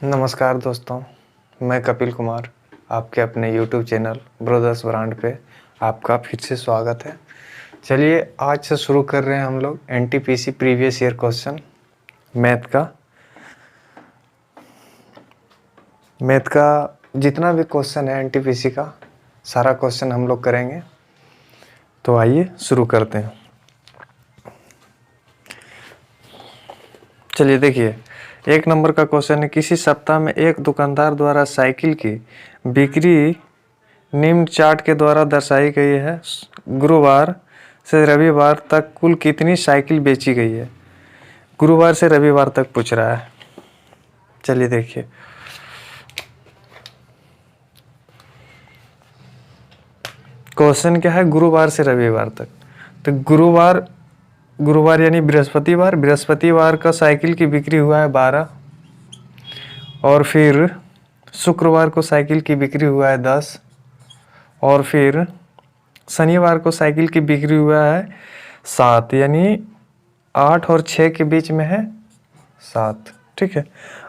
नमस्कार दोस्तों, मैं कपिल कुमार आपके अपने YouTube चैनल ब्रदर्स ब्रांड पे आपका फिर से स्वागत है। चलिए आज से शुरू कर रहे हैं हम लोग NTPC previous year question math का जितना भी क्वेश्चन है NTPC का सारा क्वेश्चन हम लोग करेंगे। तो आइए शुरू करते हैं। चलिए देखिए, 1 नंबर का क्वेश्चन है, किसी सप्ताह में एक दुकानदार द्वारा साइकिल की बिक्री निम्न चार्ट के द्वारा दर्शाई गई है। गुरुवार से रविवार तक कुल कितनी साइकिल बेची गई है। गुरुवार से रविवार तक पूछ रहा है। चलिए देखिए, क्वेश्चन क्या है, गुरुवार से रविवार तक। तो गुरुवार यानी बृहस्पतिवार का साइकिल की बिक्री हुआ है 12, और फिर शुक्रवार को साइकिल की बिक्री हुआ है 10, और फिर शनिवार को साइकिल की बिक्री हुआ है 7, यानी 8 और 6 के बीच में है 7। ठीक है,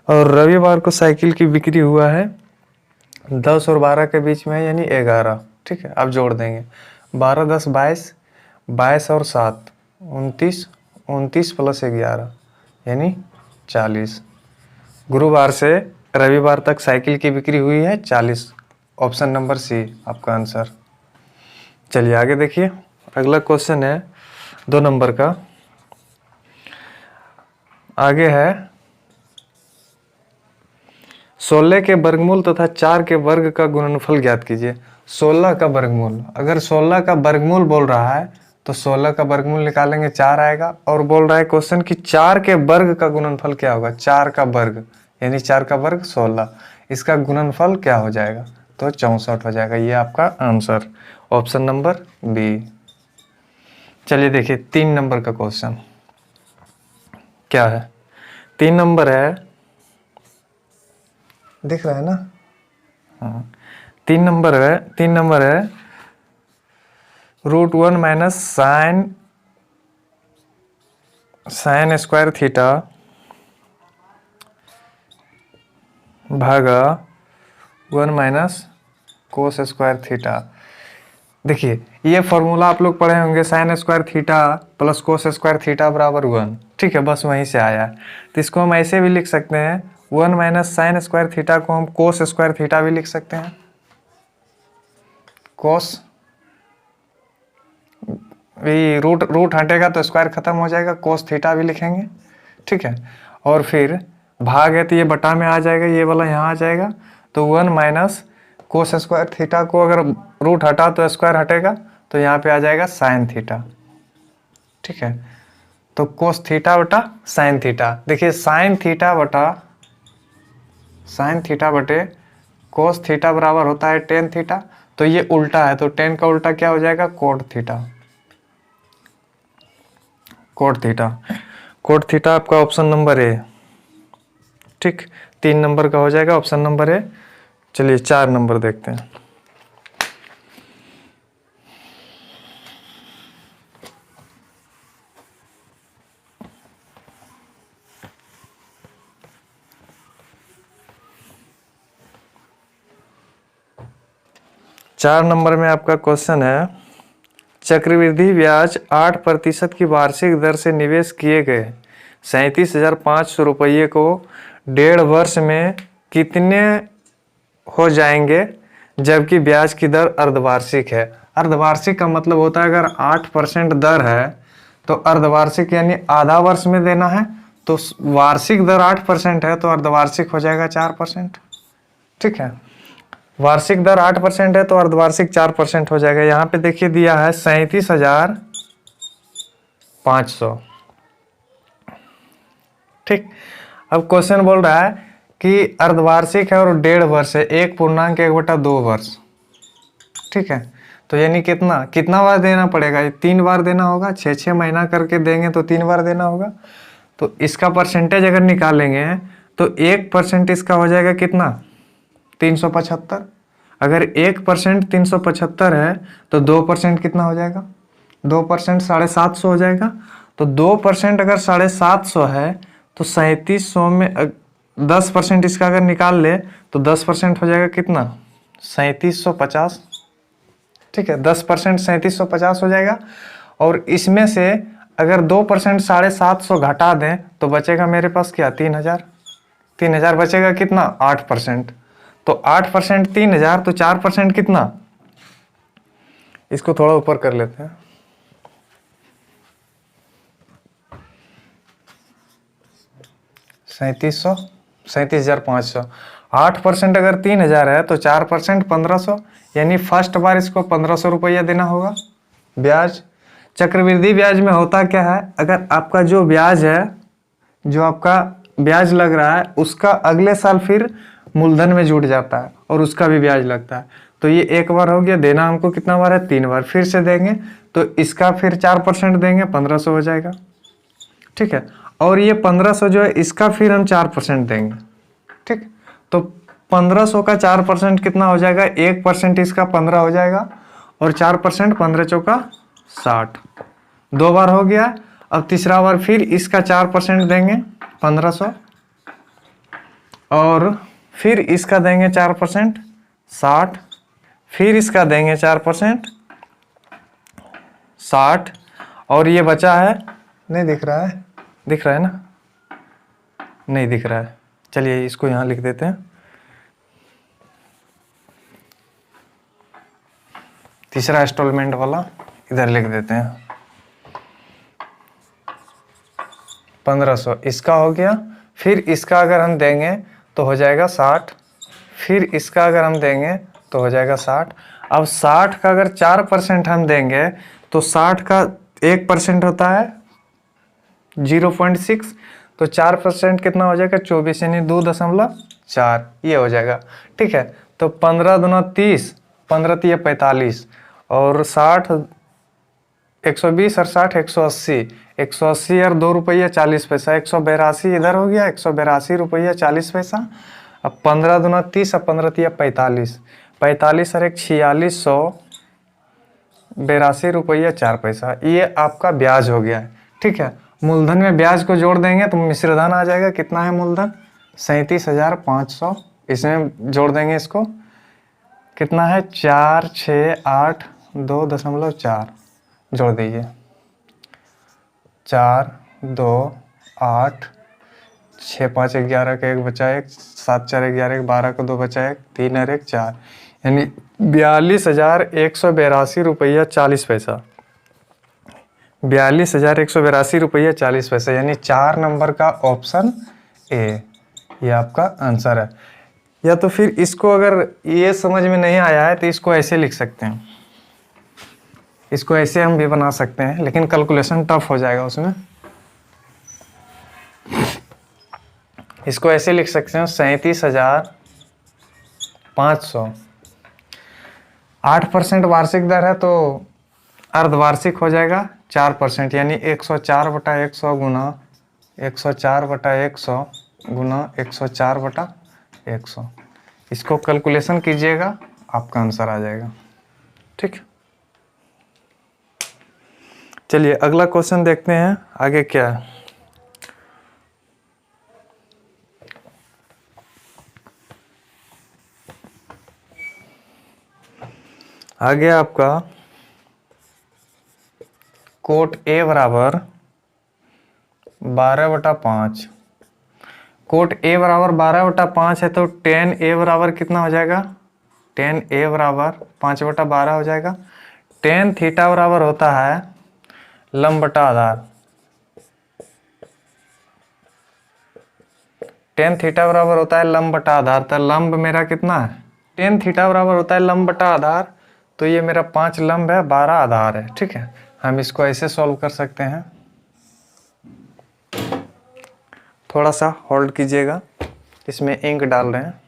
और रविवार को साइकिल की बिक्री हुआ है 10 और 12 के बीच में है, यानी 11। ठीक है, अब जोड़ देंगे 12 10 22, 22 और 7 29, 29 प्लस 11 यानी 40। गुरुवार से रविवार तक साइकिल की बिक्री हुई है 40। ऑप्शन नंबर सी आपका आंसर। चलिए आगे देखिए, अगला क्वेश्चन है 2 नंबर का। आगे है 16 के वर्गमूल तथा 4 के वर्ग का गुणनफल ज्ञात कीजिए। 16 का वर्गमूल, अगर 16 का वर्गमूल बोल रहा है तो 16 का वर्गमूल निकालेंगे 4 आएगा, और बोल रहा है क्वेश्चन कि 4 के वर्ग का गुणनफल क्या होगा। 4 का वर्ग यानी 4 का वर्ग 16, इसका गुणनफल क्या हो जाएगा, तो 64 हो जाएगा। ये आपका आंसर ऑप्शन नंबर बी। चलिए देखिए 3 नंबर का क्वेश्चन क्या है। 3 नंबर है, दिख रहा है ना। हाँ, 3 नंबर है √1 माइनस साइन स्क्वायर थीटा भागा 1 माइनस कोस स्क्वायर थीटा। देखिए ये फॉर्मूला आप लोग पढ़े होंगे, sine square theta plus cos square theta बराबर 1। ठीक है, बस वहीं से आया है। तो इसको हम ऐसे भी लिख सकते हैं, 1 माइनस साइन स्क्वायर थीटा को हम कोस स्क्वायर थीटा भी लिख सकते हैं। कोस भी रूट हटेगा तो स्क्वायर खत्म हो जाएगा, कोस थीटा भी लिखेंगे। ठीक है, और फिर भाग है तो ये बटा में आ जाएगा, ये वाला यहाँ आ जाएगा। तो 1 माइनस कोस स्क्वायर थीटा को अगर रूट हटा तो स्क्वायर हटेगा, तो यहाँ पे आ जाएगा साइन थीटा। ठीक है, तो कोस थीटा बटा साइन थीटा। देखिए साइन थीटा बटे कोस थीटा बराबर होता है टेन थीटा। तो ये उल्टा है, तो टेन का उल्टा क्या हो जाएगा, कोट थीटा। कोट थीटा आपका ऑप्शन नंबर ए। ठीक, 3 नंबर का हो जाएगा ऑप्शन नंबर ए। चलिए 4 नंबर देखते हैं। चार नंबर में आपका क्वेश्चन है, चक्रवृद्धि ब्याज 8% की वार्षिक दर से निवेश किए गए 37,500 रुपये को 1.5 वर्ष में कितने हो जाएंगे, जबकि ब्याज की दर अर्धवार्षिक है। अर्धवार्षिक का मतलब होता है अगर 8% दर है तो अर्धवार्षिक यानी आधा वर्ष में देना है। तो वार्षिक दर 8% है तो अर्धवार्षिक हो जाएगा 4%। ठीक है, वार्षिक दर 8% है तो अर्धवार्षिक 4% हो जाएगा। यहाँ पे देखिए दिया है 37,500। ठीक, अब क्वेश्चन बोल रहा है कि अर्धवार्षिक है और 1.5 वर्ष है, 1.1/2 वर्ष। ठीक है, तो यानी कितना बार देना पड़ेगा, 3 बार देना होगा। 6 महीना करके देंगे तो 3 बार देना होगा। तो इसका परसेंटेज अगर निकालेंगे तो 1% इसका हो जाएगा कितना, 375। अगर 1% 375 है तो 2% कितना हो जाएगा, 2% 750 हो जाएगा। तो 2% अगर 750 है तो 3700 में 10% इसका अगर निकाल ले तो 10% हो जाएगा कितना, 3750। ठीक है, 10% 3750 हो जाएगा। और इसमें से अगर 2% 750 घटा दें तो बचेगा मेरे पास क्या, 3000। 3000 बचेगा कितना, 8%। तो 8% 3000, तो 4% कितना, इसको थोड़ा ऊपर कर लेते हैं, 3700, 37,500। 8% अगर 3000 है तो 4% 1500, यानी फर्स्ट बार इसको 1500 रुपया देना होगा ब्याज। चक्रवृद्धि ब्याज में होता क्या है, अगर आपका जो ब्याज है, जो आपका ब्याज लग रहा है, उसका अगले साल फिर मूलधन में जुड़ जाता है और उसका भी ब्याज लगता है। तो ये एक बार हो गया, देना हमको कितना बार है, 3 बार, फिर से देंगे तो इसका फिर 4% देंगे, 1500 हो जाएगा। ठीक है, और ये 1500 जो है इसका फिर हम 4% देंगे। ठीक, तो 1500 का 4% कितना हो जाएगा, 1% इसका 15 हो जाएगा, और 4% 15 चौका 60, 2 बार हो गया। अब तीसरा बार फिर इसका 4% देंगे 1500, और फिर इसका देंगे 4% 60, फिर इसका देंगे 4% 60, और ये बचा है, नहीं दिख रहा है, दिख रहा है ना, नहीं दिख रहा है, चलिए इसको यहाँ लिख देते हैं। तीसरा इंस्टॉलमेंट वाला इधर लिख देते हैं, 1500 इसका हो गया। फिर इसका अगर हम देंगे तो हो जाएगा 60, फिर इसका अगर हम देंगे तो हो जाएगा 60। अब 60 का अगर 4% हम देंगे तो 60 का 1% होता है 0.6, तो 4% कितना हो जाएगा, 24, यानी 2.4 ये हो जाएगा। ठीक है, तो 15 दूना 30, 15 तिया 45, और 60 120 और 60 180, 180 और 2 रुपया 40 पैसा, 182 इधर हो गया, 182 रुपया 40 पैसा। अब 15 दूना 30, अब 15 तिया 45, 45 और 4600 82 रुपया 4 पैसा, ये आपका ब्याज हो गया है। ठीक है, मूलधन में ब्याज को जोड़ देंगे तो मिश्रधन आ जाएगा, कितना है मूलधन, 37,500। इसमें जोड़ देंगे इसको, कितना है, 4682.4 जोड़ दीजिए, 4 2 8 6 5 11 का 1 बचा 1, 7 4 11 12 का 2 बचा 1, 3 और 1 4, यानी 42,182 रुपया 40 पैसा, 42,182 रुपया 40 पैसा, यानी 4 नंबर का ऑप्शन ए ये आपका आंसर है। या तो फिर इसको अगर ये समझ में नहीं आया है तो इसको ऐसे लिख सकते हैं, इसको ऐसे हम भी बना सकते हैं, लेकिन कैलकुलेशन टफ हो जाएगा उसमें। इसको ऐसे लिख सकते हैं, 37,500, 8% वार्षिक दर है तो अर्धवार्षिक हो जाएगा 4%, यानी 104/100 गुना 104/100 गुना 104/100, इसको कैलकुलेशन कीजिएगा, आपका आंसर आ जाएगा। ठीक, चलिए अगला क्वेश्चन देखते हैं आगे क्या है। आगे आपका कोट ए बराबर 12/5, कोट ए बराबर 12/5 है तो टेन ए बराबर कितना हो जाएगा, टेन ए बराबर 5/12 हो जाएगा। टेन थीटा बराबर होता है लंब बटा आधार, टेन थीटा बराबर होता है लंब बटा आधार, तो लंब मेरा कितना है, टेन थीटा बराबर होता है लंब बटा आधार, तो ये मेरा 5 लंब है, 12 आधार है। ठीक है, हम इसको ऐसे सॉल्व कर सकते हैं, थोड़ा सा होल्ड कीजिएगा, इसमें इंक डाल रहे हैं।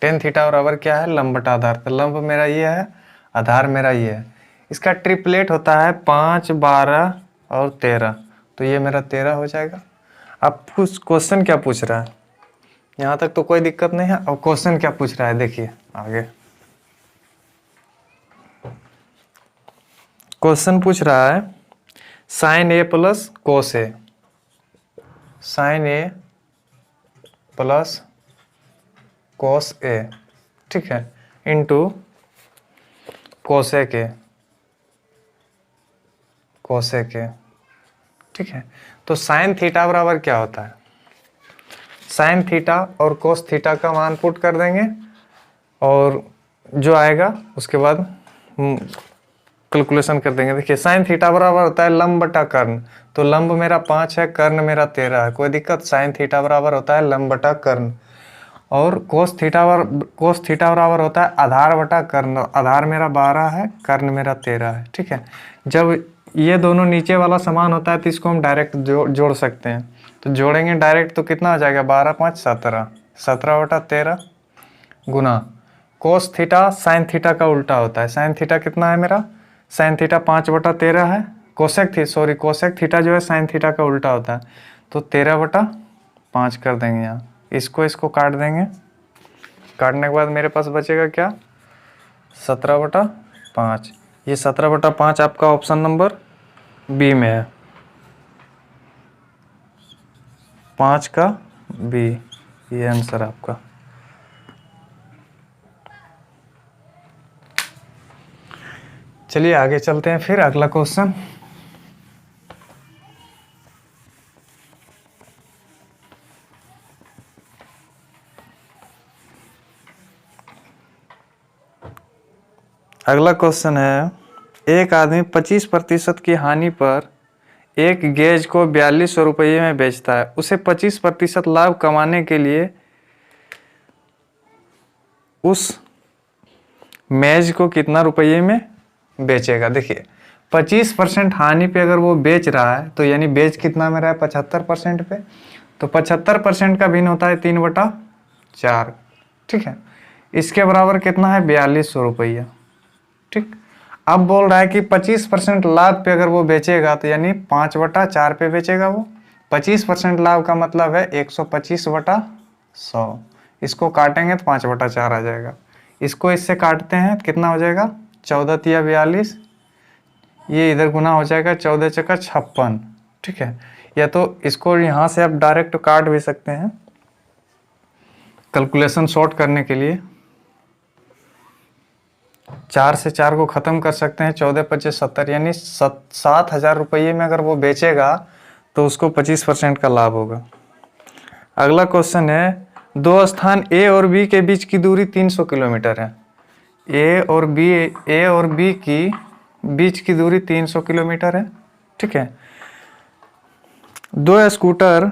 टेन थीटा बराबर क्या है, लंब बटा आधार। तो लंब मेरा ये है, आधार मेरा ये है। इसका ट्रिपलेट होता है 5, 12 और 13, तो ये मेरा 13 हो जाएगा। अब कुछ क्वेश्चन क्या पूछ रहा है, यहाँ तक तो कोई दिक्कत नहीं है। और क्वेश्चन क्या पूछ रहा है देखिए आगे। क्वेश्चन पूछ रहा है साइन ए प्लस कोस ए, साइन ए प्लस कोस ए, ठीक है, इंटू कोसेक ए, कोसेक ए, ठीक है। तो साइन थीटा बराबर क्या होता है, साइन थीटा और कोस थीटा का मान पुट कर देंगे और जो आएगा उसके बाद कैलकुलेशन कर देंगे। देखिए साइन थीटा बराबर होता है लंब बटा कर्ण, तो लंब मेरा 5 है, कर्ण मेरा 13 है, कोई दिक्कत। साइन थीटा बराबर होता है लंब बटा कर्ण। और कोस थीटा बराबर होता है आधार बटा कर्ण, आधार मेरा 12 है, कर्ण मेरा 13 है, ठीक है। जब ये दोनों नीचे वाला समान होता है तो इसको हम डायरेक्ट जोड़ सकते हैं। तो जोड़ेंगे डायरेक्ट तो कितना आ जाएगा, 12 5 17, 17 बटा 13 गुना कोस थीटा साइन थीटा का उल्टा होता है। साइन थीटा कितना है मेरा, साइन थीटा 5 बटा 13 है। कोसेक थीटा जो है साइन थीटा का उल्टा होता है, तो 13 बटा 5 कर देंगे यहाँ। इसको काट देंगे, काटने के बाद मेरे पास बचेगा क्या, 17 बटा 5। ये 17 बटा 5 आपका ऑप्शन नंबर बी में है, 5 का बी, ये आंसर आपका। चलिए आगे चलते हैं फिर अगला क्वेश्चन। अगला क्वेश्चन है, एक आदमी 25% की हानि पर एक गेज को 4200 रुपये में बेचता है। उसे 25% लाभ कमाने के लिए उस मेज को कितना रुपये में बेचेगा। देखिए 25% हानि पे अगर वो बेच रहा है तो यानी बेच कितना में रहा है, 75% पे, तो 75% का भिन्न होता है 3/4, ठीक है। इसके बराबर कितना है, 4200 रुपया, ठीक। अब बोल रहा है कि 25% लाभ पे अगर वो बेचेगा तो यानी 5/4 पे बेचेगा वो। 25% लाभ का मतलब है 125/100। इसको काटेंगे तो 5/4 आ जाएगा। इसको इससे काटते हैं कितना हो जाएगा, 14 तिया 42, ये इधर गुना हो जाएगा 14 चक्का 56, ठीक है। या तो इसको यहाँ से आप डायरेक्ट काट भी सकते हैं कैलकुलेशन शॉर्ट करने के लिए। 4 से 4 को ख़त्म कर सकते हैं, 14 25 70, यानी 7,000 रुपये में अगर वो बेचेगा तो उसको 25% का लाभ होगा। अगला क्वेश्चन है, दो स्थान ए और बी के बीच की दूरी 300 किलोमीटर है। ए और बी की बीच की दूरी 300 किलोमीटर है, ठीक है। दो स्कूटर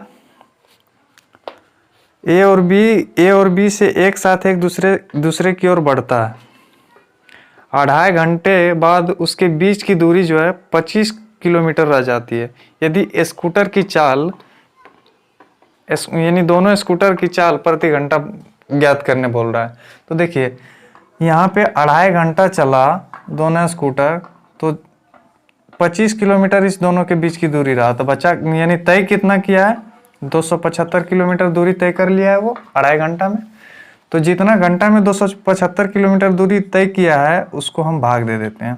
ए और बी से एक साथ एक दूसरे की ओर बढ़ता है। 2.5 घंटे बाद उसके बीच की दूरी जो है 25 किलोमीटर रह जाती है। यदि स्कूटर की चाल यानी दोनों स्कूटर की चाल प्रति घंटा ज्ञात करने बोल रहा है। तो देखिए यहाँ पे 2.5 घंटा चला दोनों स्कूटर, तो 25 किलोमीटर इस दोनों के बीच की दूरी रहा, तो बचा यानी तय कितना किया है, 275 किलोमीटर दूरी तय कर लिया है वो 2.5 घंटा में। तो जितना घंटा में 275 किलोमीटर दूरी तय किया है उसको हम भाग दे देते हैं,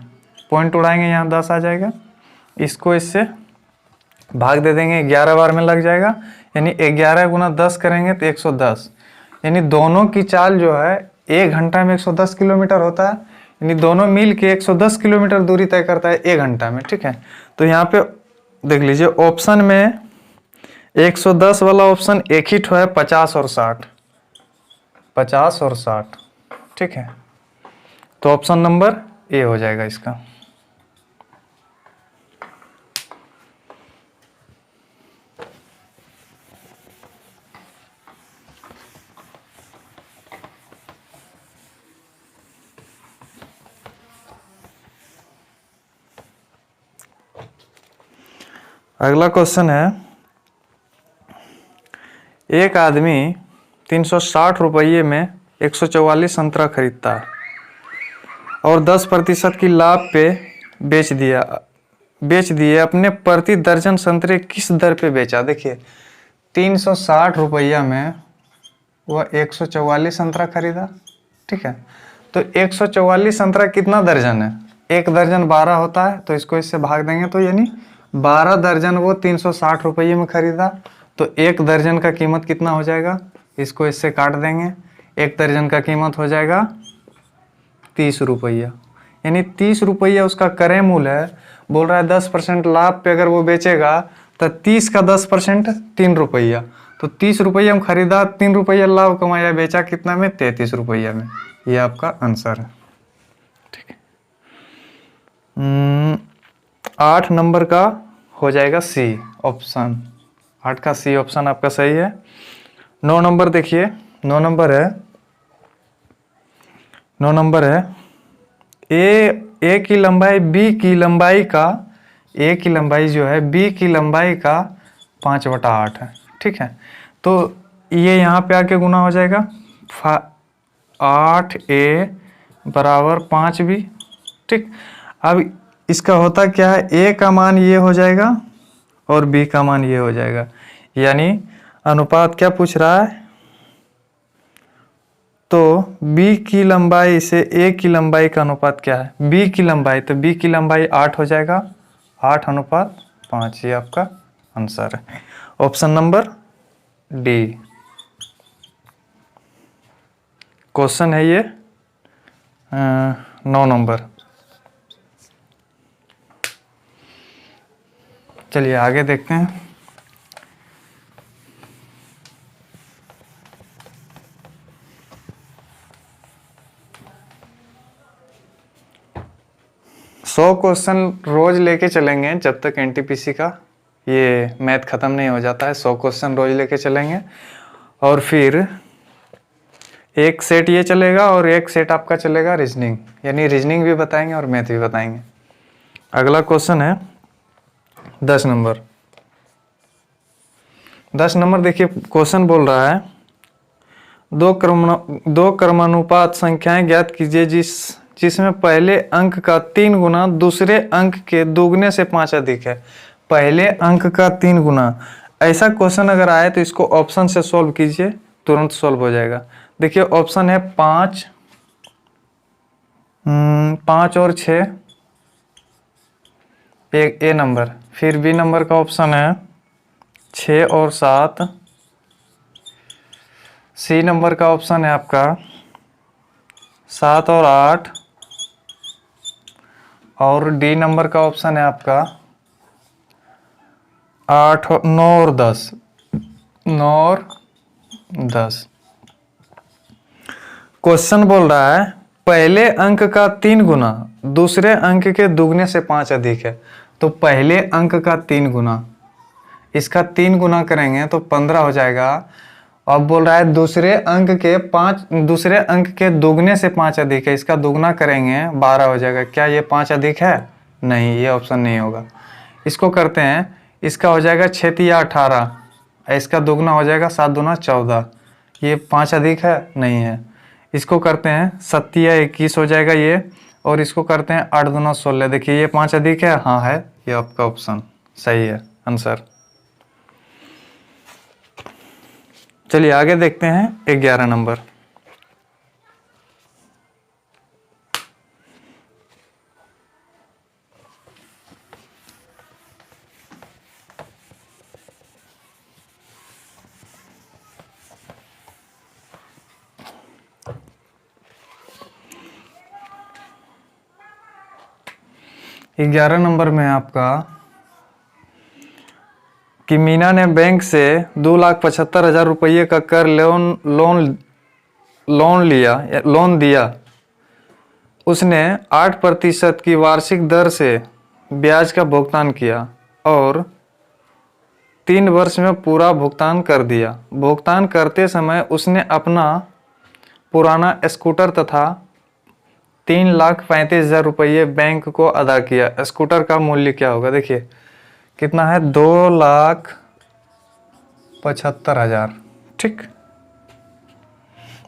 पॉइंट उड़ाएंगे, यहाँ 10 आ जाएगा। इसको इससे भाग दे देंगे, 11 बार में लग जाएगा, यानी 11 गुना 10 करेंगे तो 110। यानी दोनों की चाल जो है 1 घंटा में 110 किलोमीटर होता है, यानी दोनों मिल के 110 किलोमीटर दूरी तय करता है 1 घंटा में, ठीक है। तो यहाँ पे देख लीजिए ऑप्शन में 110 वाला ऑप्शन एक ही ठो है, 50 और 60, 50 और 60, ठीक है। तो ऑप्शन नंबर ए हो जाएगा इसका। अगला क्वेश्चन है, एक आदमी 360 रुपये में 144 संतरा खरीदता है और 10% की लाभ पे बेच दिए। अपने प्रति दर्जन संतरे किस दर पे बेचा? देखिए 360 रुपया में वह 144 संतरा खरीदा, ठीक है। तो 144 संतरा कितना दर्जन है? एक दर्जन 12 होता है, तो इसको इससे भाग देंगे तो यानी 12 दर्जन वो 360 रुपये में खरीदा। तो एक दर्जन का कीमत कितना हो जाएगा? इसको इससे काट देंगे, एक दर्जन का कीमत हो जाएगा 30 रुपया। यानी 30 रुपया उसका क्रय मूल्य है। बोल रहा है 10% लाभ पे अगर वो बेचेगा तो 30 का 10% 3 रुपया। तो 30 रुपया में खरीदा, 3 रुपया लाभ कमाया, बेचा कितना में? 33 रुपया में। ये आपका आंसर है, ठीक है। 8 नंबर का हो जाएगा सी ऑप्शन। 8 का सी ऑप्शन आपका सही है। 9 नंबर देखिए, 9 नंबर है ए की लंबाई बी की लंबाई का, ए की लंबाई जो है बी की लंबाई का 5/8 है, ठीक है। तो ये यहाँ पे आके गुना हो जाएगा, 8a बराबर 5b, ठीक। अब इसका होता क्या है, a का मान ये हो जाएगा और b का मान ये हो जाएगा। यानी अनुपात क्या पूछ रहा है? तो b की लंबाई से a की लंबाई का अनुपात क्या है? b की लंबाई, तो b की लंबाई 8 हो जाएगा, 8:5। ये आपका आंसर है, ऑप्शन नंबर डी। क्वेश्चन है ये 9 नंबर। चलिए आगे देखते हैं। सौ क्वेश्चन रोज लेके चलेंगे जब तक एनटीपीसी का ये मैथ खत्म नहीं हो जाता है। 100 क्वेश्चन रोज लेके चलेंगे और फिर एक सेट ये चलेगा और एक सेट आपका चलेगा रीजनिंग, यानी रीजनिंग भी बताएंगे और मैथ भी बताएंगे। अगला क्वेश्चन है 10 नंबर। 10 नंबर देखिए, क्वेश्चन बोल रहा है दो क्रमानुपात संख्याएं ज्ञात कीजिए जिसमें पहले अंक का 3 गुना दूसरे अंक के दोगुने से 5 अधिक है। पहले अंक का 3 गुना, ऐसा क्वेश्चन अगर आए तो इसको ऑप्शन से सॉल्व कीजिए, तुरंत सॉल्व हो जाएगा। देखिए ऑप्शन है 5 और 6, एक ए नंबर। फिर बी नंबर का ऑप्शन है 6 और 7। सी नंबर का ऑप्शन है आपका 7 और 8। और डी नंबर का ऑप्शन है आपका 9 और 10। 9 और 10। क्वेश्चन बोल रहा है पहले अंक का 3 गुना दूसरे अंक के दुगने से 5 अधिक है। तो पहले अंक का 3 गुना, इसका 3 गुना करेंगे तो 15 हो जाएगा। अब बोल रहा है दूसरे अंक के दुगने से 5 अधिक है, इसका दुगना करेंगे 12 हो जाएगा। क्या ये 5 अधिक है? नहीं, ये ऑप्शन नहीं होगा। इसको करते हैं, इसका हो जाएगा 6 या 18, इसका दुगना हो जाएगा 7 दूना 14। ये 5 अधिक है? नहीं है। इसको करते हैं 7 या 21 हो जाएगा ये, और इसको करते हैं 8 दूना 16। देखिए ये 5 अधिक है? हाँ है, ये आपका ऑप्शन सही है आंसर। चलिए आगे देखते हैं 11 नंबर। ये 11 नंबर में आपका कि मीना ने बैंक से 2,75,000 रुपये का कर लोन दिया। उसने 8% की वार्षिक दर से ब्याज का भुगतान किया और 3 वर्ष में पूरा भुगतान कर दिया। भुगतान करते समय उसने अपना पुराना स्कूटर तथा 3,35,000 रुपये बैंक को अदा किया। स्कूटर का मूल्य क्या होगा? देखिए कितना है, 2,75,000, ठीक।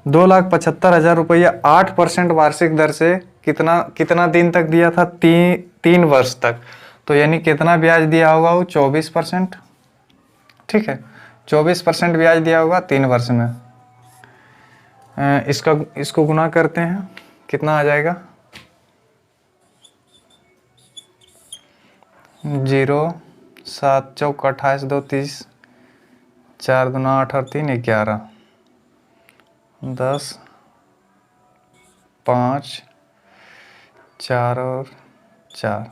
2,75,000 रुपया 8% वार्षिक दर से कितना कितना दिन तक दिया था? 3 वर्ष तक। तो यानी कितना ब्याज दिया होगा वो? 24%। ठीक है, 24% ब्याज दिया होगा 3 वर्ष में। इसको गुना करते हैं, कितना आ जाएगा? 0, 7 चौक 28, 2 30, 4 दूना 8 और 3 11, 10, 5, 4 और 4,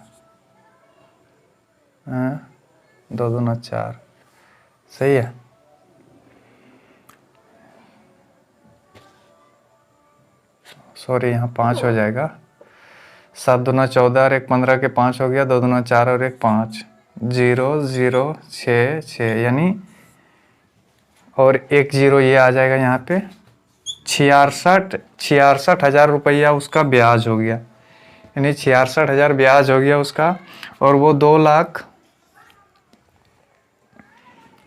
2 दूना 4। सही है। सॉरी, यहाँ 5 हो जाएगा। 7 दूना 14 और 1 15 के 5 हो गया। 2 दूना 4 और 1 5, 0 0 6 6, यानी और 1 0 ये आ जाएगा यहाँ पे। 66,000 रुपया उसका ब्याज हो गया, यानी 66,000 ब्याज हो गया उसका। और वो 2 लाख,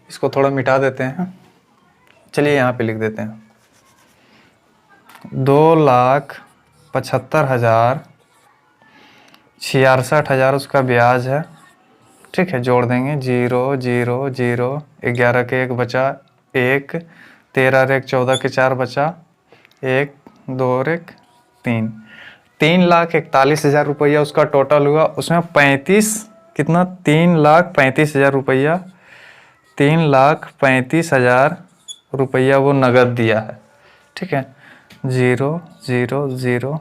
इसको थोड़ा मिटा देते हैं, चलिए यहाँ पे लिख देते हैं। 2,75,000, 66,000 उसका ब्याज है। ठीक है, जोड़ देंगे 0 0 0, 11 के 1 बचा 1, 13 और 1 14 के 4 बचा 1, 2 और 1 3, 3,41,000 रुपया उसका टोटल हुआ। उसमें 35 कितना? 3,35,000 रुपया, 3,35,000 रुपया वो नगद दिया है। ठीक है, 0 0 0,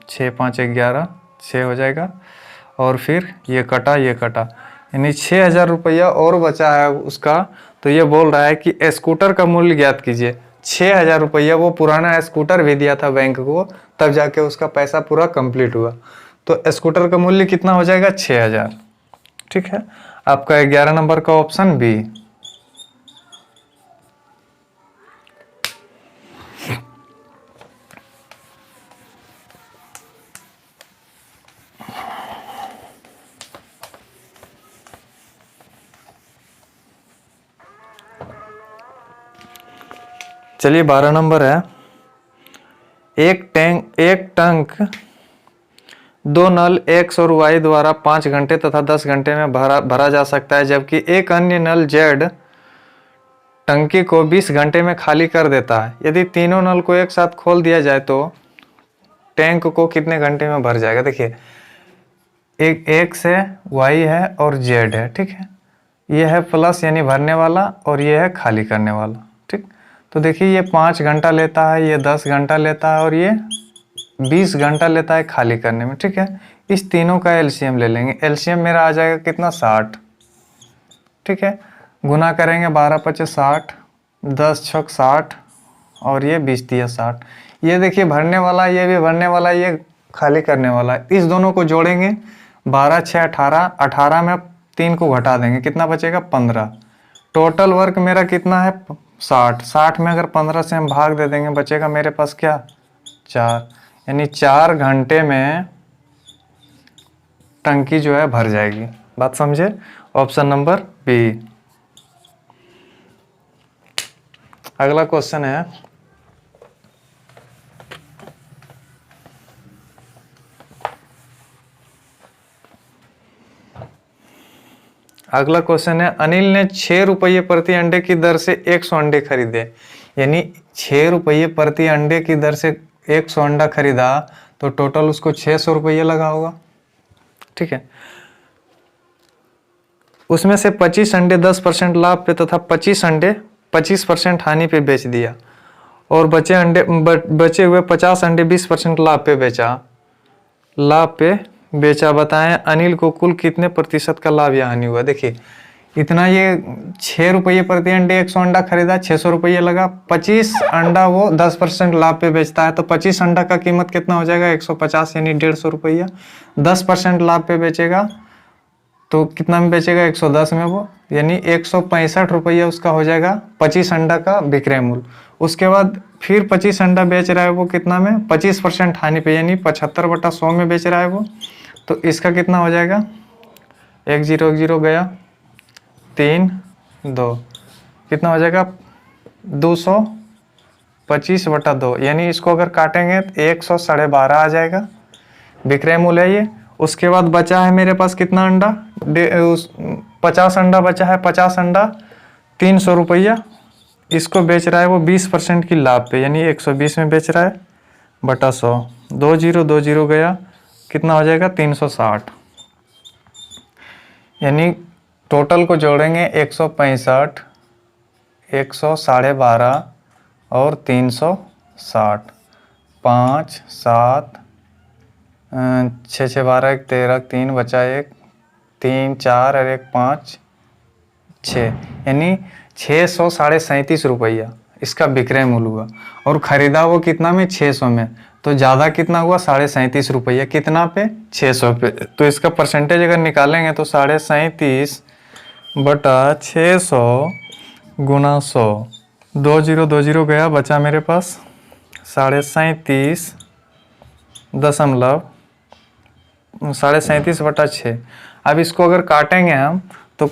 6 5 11, 6 हो जाएगा। और फिर ये कटा, ये कटा, यानी 6,000 रुपया और बचा है उसका। तो ये बोल रहा है कि स्कूटर का मूल्य ज्ञात कीजिए। 6,000 रुपया वो पुराना स्कूटर भी दिया था बैंक को, तब जाके उसका पैसा पूरा कंप्लीट हुआ। तो स्कूटर का मूल्य कितना हो जाएगा? 6,000। ठीक है, आपका 11 नंबर का ऑप्शन बी। चलिए 12 नंबर है। एक टैंक 2 नल एक्स और वाई द्वारा 5 घंटे तथा 10 घंटे में भरा जा सकता है, जबकि एक अन्य नल जेड टंकी को 20 घंटे में खाली कर देता है। यदि तीनों नल को एक साथ खोल दिया जाए तो टैंक को कितने घंटे में भर जाएगा? देखिए, एक एक्स है, वाई है और जेड है। ठीक है, ये है प्लस यानी भरने वाला, और ये है खाली करने वाला। ठीक, तो देखिए ये 5 घंटा लेता है, ये 10 घंटा लेता है और ये 20 घंटा लेता है खाली करने में। ठीक है, इस तीनों का एलसीएम ले लेंगे। एलसीएम मेरा आ जाएगा कितना? 60। ठीक है, गुना करेंगे 12 5 60, 10 6 60 और ये 20 दिया 60। ये देखिए भरने वाला, ये भी भरने वाला, ये खाली करने वाला है। इस दोनों को जोड़ेंगे, 12 6 18, 18 में 3 को घटा देंगे, कितना बचेगा? 15। टोटल वर्क मेरा कितना है? 60। 60 में अगर 15 से हम भाग दे देंगे, बचेगा मेरे पास क्या? 4, यानी 4 घंटे में टंकी जो है भर जाएगी। बात समझे? Option number B. अगला क्वेश्चन है, अगला क्वेश्चन है, अनिल ने 6 रुपये प्रति अंडे की दर से 100 अंडे खरीदे। यानी 6 रुपये प्रति अंडे की दर से 100 अंडा खरीदा, तो टोटल उसको 600 रुपये लगा होगा। ठीक है, उसमें से 25 अंडे 10% लाभ पे तथा 25 अंडे 25% हानि पे बेच दिया, और बचे हुए 50 अंडे 20% लाभ पे बेचा। बताएं अनिल को कुल कितने प्रतिशत का लाभ या हानि हुआ? देखिए, इतना ये 6 रुपये प्रति अंडे 100 अंडा खरीदा, 600 रुपये लगा। 25 अंडा वो 10% लाभ पे बेचता है, तो 25 अंडा का कीमत कितना हो जाएगा? 150, यानी 150 रुपया। 10% लाभ पे बेचेगा तो कितना में बेचेगा? 110 में वो, यानी 165 रुपया उसका हो जाएगा 25 अंडा का विक्रय मूल्य। उसके बाद फिर 25 अंडा बेच रहा है वो कितना में? 25% हानि पे, यानी 75/100 में बेच रहा है वो। तो इसका कितना हो जाएगा? 1 0 1 0 गया, 3 2, कितना हो जाएगा? 25/2, यानी इसको अगर काटेंगे तो 112.5 आ जाएगा विक्रय मूल्य ये। उसके बाद बचा है मेरे पास कितना अंडा, 50 अंडा बचा है। 50 अंडा 300 रुपया, इसको बेच रहा है वो 20% की लाभ पे, यानी 120 में बेच रहा है बटा 100। 20 गया, कितना हो जाएगा 360, यानी टोटल को जोड़ेंगे 165, 112.5 और 360, 5 7 6 6 12 1 13, 3 बचा 1 3 4 और 1 5 6, यानी 637 रुपया इसका विक्रय मूल्य हुआ। और खरीदा वो कितना में, 600 में, तो ज़्यादा कितना हुआ 37 रुपया, कितना पे 600 पे। तो इसका परसेंटेज अगर निकालेंगे तो 37.5 बटा 600 गुना 100, 20 गया, बचा मेरे पास 37.5 बटा 6। अब इसको अगर काटेंगे हम तो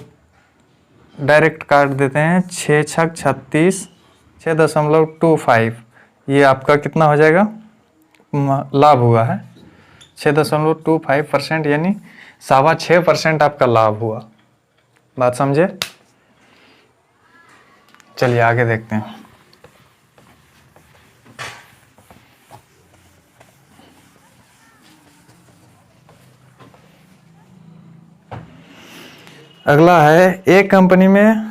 डायरेक्ट काट देते हैं, 6 छक 36, 6.25, ये आपका कितना हो जाएगा, लाभ हुआ है 6.25%, यानी 6.25% आपका लाभ हुआ। बात समझे? चलिए आगे देखते हैं। अगला है, एक कंपनी में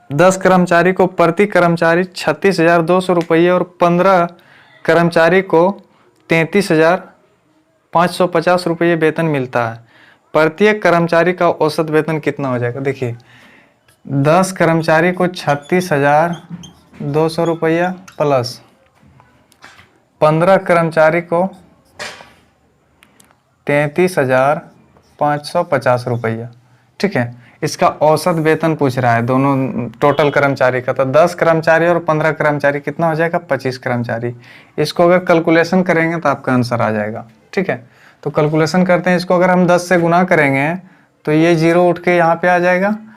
10 कर्मचारी को प्रति कर्मचारी 36,200 रुपये और 15 कर्मचारी को 33,550 रुपये वेतन मिलता है। प्रत्येक कर्मचारी का औसत वेतन कितना हो जाएगा? देखिए, 10 कर्मचारी को 36,200 रुपया प्लस 15 कर्मचारी को 33,550 रुपया, ठीक है। इसका औसत वेतन पूछ रहा है दोनों टोटल कर्मचारी का, तो 10 कर्मचारी और 15 कर्मचारी कितना हो जाएगा, 25 कर्मचारी। इसको अगर कैलकुलेशन करेंगे तो आपका आंसर आ जाएगा, ठीक है। तो कैलकुलेशन करते हैं, इसको अगर हम 10 से गुना करेंगे तो ये 0 उठ के यहाँ पे आ जाएगा,